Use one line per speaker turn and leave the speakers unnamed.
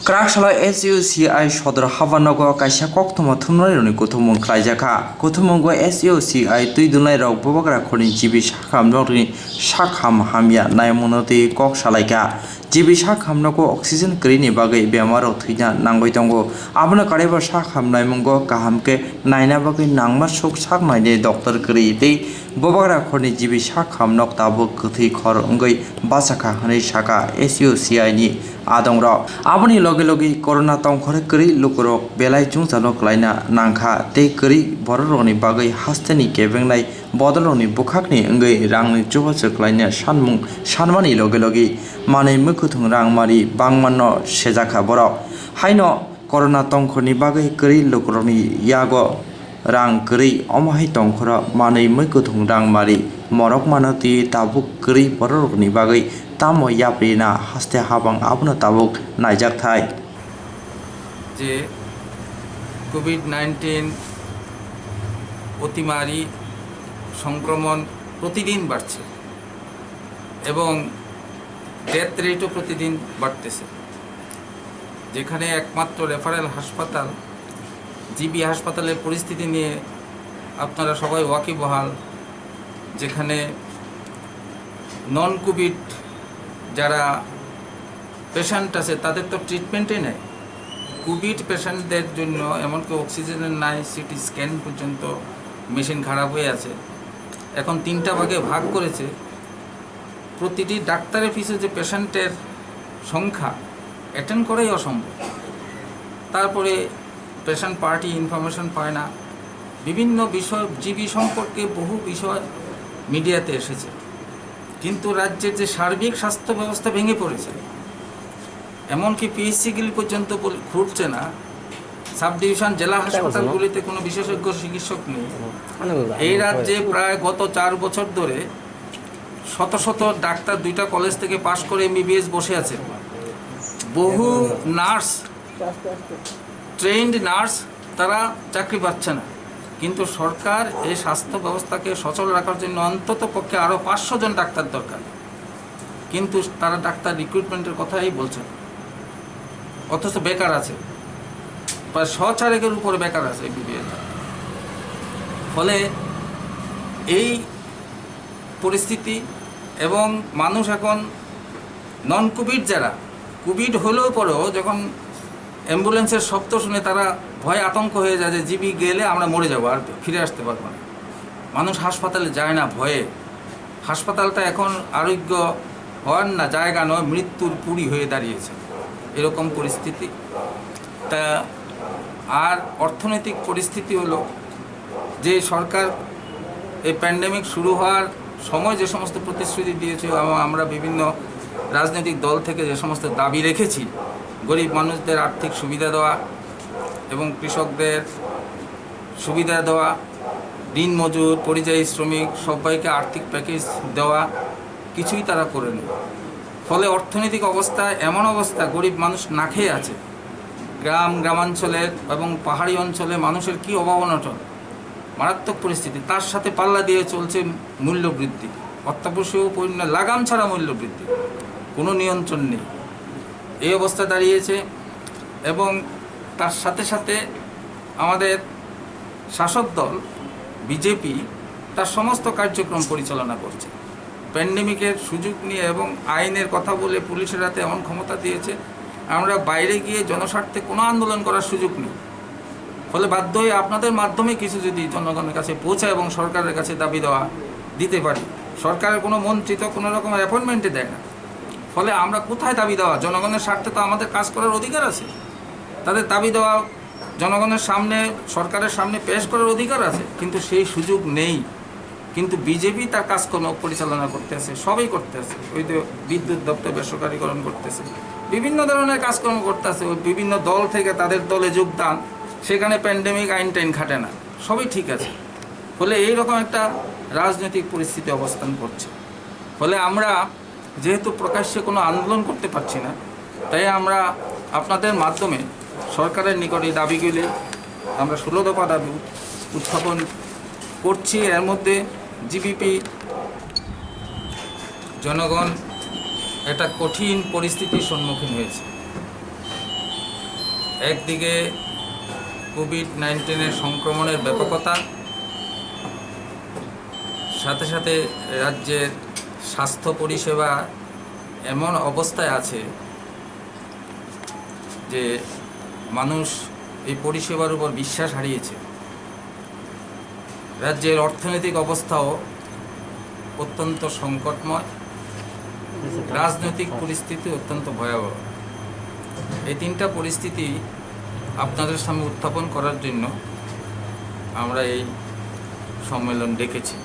क्राकशाला SUCI सदर हाबानगो कायसा कक्तमा थुमनायनि गथुमं ख्लायजाखा गथुमंगो SUCI तुइदुनाय रग बबाग्रा खनि जिबि साखामनगनि साखाम हामिया नायमुनति कक्सालायका जिबि साखामनगो अक्सिजेन गैयिनि बागै बेमाराव थैना नांबाय दंगो आबनो कारेबा साखामनायमंगो गाहामके नायना बागै नांमा सुख साखनायनि डक्टर गैयि बबाग्रा खनि जिबि साखामनग दाबो गथै खर अंगै बासाखा हनै साखा SUCI नि आदंर आबनि लगे लगे कोरोना तंखरे करी लुकरक बेलाय चुंचालक लायना नांखा ते करी बररनि बागै हास्तेनि केबेंनाय बदलनि बुखाकनि अंगै रांनि जुबाचक लायना सानमुं सानमानि लगे लगे मानै मुखुथुं रांमारि बांमानो सेजाखा बर हायनो कोरोना तंखरनि बागै करी लुकरनि यागो रां करी अमाहाय तंखर मानै मुखुथुं रांमारि मरक मानति ताबुक करी बररनि बागै तामो याप्रिना हास्ते हाबां आबनो ताबुक नायजाक थाय
যে কোভিড-19 অতিমারি সংক্রমণ প্রতিদিন বাড়ছে এবং ডেথ রেটও প্রতিদিন বাড়তেছে। যেখানে একমাত্র রেফারেল হাসপাতাল জিবি হাসপাতালের পরিস্থিতি নিয়ে আপনারা সবাই ওয়াকিবহাল, যেখানে নন কোভিড যারা পেশেন্ট আছে তাদের তো ট্রিটমেন্টই নেই। কোভিড পেশেন্টদের জন্য এমনকি অক্সিজেনের নাই, সিটি স্ক্যান পর্যন্ত মেশিন খারাপ হয়ে আছে। এখন 3টা ভাগে ভাগ করেছে। প্রতিটি ডাক্তারের পিছু যে পেশেন্টের সংখ্যা অ্যাটেন্ড করাই অসম্ভব। তারপরে পেশেন্ট পার্টি ইনফরমেশন পায় না। বিভিন্ন বিষয় জিবি সম্পর্কে বহু বিষয় মিডিয়াতে এসেছে, কিন্তু রাজ্যের যে সার্বিক স্বাস্থ্য ব্যবস্থা ভেঙে পড়েছে। এমনকি পিএইচসিগুলি পর্যন্ত ঘুরছে না। সাব ডিভিশন জেলা হাসপাতালগুলিতে কোনো বিশেষজ্ঞ চিকিৎসক নেই। এই রাজ্যে প্রায় গত 4 বছর ধরে শত শত ডাক্তার 2টা কলেজ থেকে পাশ করে MBBS বসে আছে। বহু নার্স, ট্রেন্ড নার্স, তারা চাকরি পাচ্ছে না। কিন্তু সরকার এই স্বাস্থ্য ব্যবস্থাকে সচল রাখার জন্য অন্তত পক্ষে আরও 500 জন ডাক্তার দরকার, কিন্তু তারা ডাক্তার রিক্রুটমেন্টের কথাই বলছে না। অথচ বেকার আছে, প্রায় 100-400-এর উপরে বেকার আছে MBBS। ফলে এই পরিস্থিতি এবং মানুষ এখন নন কোভিড যারা কোভিড হলেও পরেও যখন অ্যাম্বুলেন্সের শব্দ শুনে তারা ভয় আতঙ্ক হয়ে যায় যে জিবি গেলে আমরা মরে যাবো, আর ফিরে আসতে পারবো না। মানুষ হাসপাতালে যায় না ভয়ে। হাসপাতালটা এখন আরোগ্য হওয়ার না জায়গা নয়, মৃত্যুর পুরী হয়ে দাঁড়িয়েছে। এরকম পরিস্থিতি। তা আর অর্থনৈতিক পরিস্থিতি হলো যে সরকার এই প্যান্ডেমিক শুরু হওয়ার সময় যে সমস্ত প্রতিশ্রুতি দিয়েছে, আমরা বিভিন্ন রাজনৈতিক দল থেকে যে সমস্ত দাবি রেখেছি, গরিব মানুষদের আর্থিক সুবিধা দেওয়া এবং কৃষকদের সুবিধা দেওয়া, দিনমজুর, পরিযায়ী শ্রমিক সবাইকে আর্থিক প্যাকেজ দেওয়া, কিছুই তারা করেনি। ফলে অর্থনৈতিক অবস্থা এমন অবস্থা, গরিব মানুষ না খেয়ে আছে। গ্রামাঞ্চলের এবং পাহাড়ি অঞ্চলে মানুষের কী অভাব অনটন, মারাত্মক পরিস্থিতি। তার সাথে পাল্লা দিয়ে চলছে মূল্যবৃদ্ধি, অত্যাবশ্যকীয় পণ্য লাগাম ছাড়া মূল্যবৃদ্ধি, কোনো নিয়ন্ত্রণ নেই। এই অবস্থা দাঁড়িয়েছে। এবং তার সাথে সাথে আমাদের শাসক দল বিজেপি তার সমস্ত কার্যক্রম পরিচালনা করছে প্যান্ডেমিকের সুযোগ নিয়ে, এবং আইনের কথা বলে পুলিশের হাতে এমন ক্ষমতা দিয়েছে আমরা বাইরে গিয়ে জনস্বার্থে কোনো আন্দোলন করার সুযোগ নেই। ফলে বাধ্য হয়ে আপনাদের মাধ্যমে কিছু যদি জনগণের কাছে পৌঁছায় এবং সরকারের কাছে দাবি দেওয়া দিতে পারি। সরকারের কোনো মন্ত্রী তো কোনো রকম অ্যাপয়েন্টমেন্টে দেয় না। ফলে আমরা কোথায় দাবি দেওয়া? জনগণের স্বার্থে তো আমাদের কাজ করার অধিকার আছে। তাদের দাবি দেওয়া জনগণের সামনে, সরকারের সামনে পেশ করার অধিকার আছে, কিন্তু সেই সুযোগ নেই। কিন্তু বিজেপি তার কাজকর্ম পরিচালনা করতেছে, সবই করতেছে। ওই তো বিদ্যুৎ দপ্তর বেসরকারীকরণ করতেছে, বিভিন্ন ধরনের কাজকর্ম করতেছে। ওই বিভিন্ন দল থেকে তাদের দলে যোগদান, সেখানে প্যান্ডেমিক আইন টাইন খাটে না, সবই ঠিক আছে। ফলে এইরকম একটা রাজনৈতিক পরিস্থিতি অবস্থান করছে। ফলে আমরা যেহেতু প্রকাশ্যে কোনো আন্দোলন করতে পারছি না, তাই আমরা আপনাদের মাধ্যমে সরকারের নিকটে দাবিগুলি আমরা 16 দফা দাবি উত্থাপন করছি। এর মধ্যে জিবিপি জনগণ একটা কঠিন পরিস্থিতির সম্মুখীন হয়েছে। একদিকে কোভিড-19 সংক্রমণের ব্যাপকতা, সাথে সাথে রাজ্যের স্বাস্থ্য পরিষেবা এমন অবস্থায় আছে যে মানুষ এই পরিষেবার উপর বিশ্বাস হারিয়েছে। রাজ্যের অর্থনৈতিক অবস্থাও অত্যন্ত সংকটময়, রাজনৈতিক পরিস্থিতি অত্যন্ত ভয়াবহ। এই তিনটা পরিস্থিতি আপনাদের সামনে উত্থাপন করার জন্য আমরা এই সম্মেলন ডেকেছি।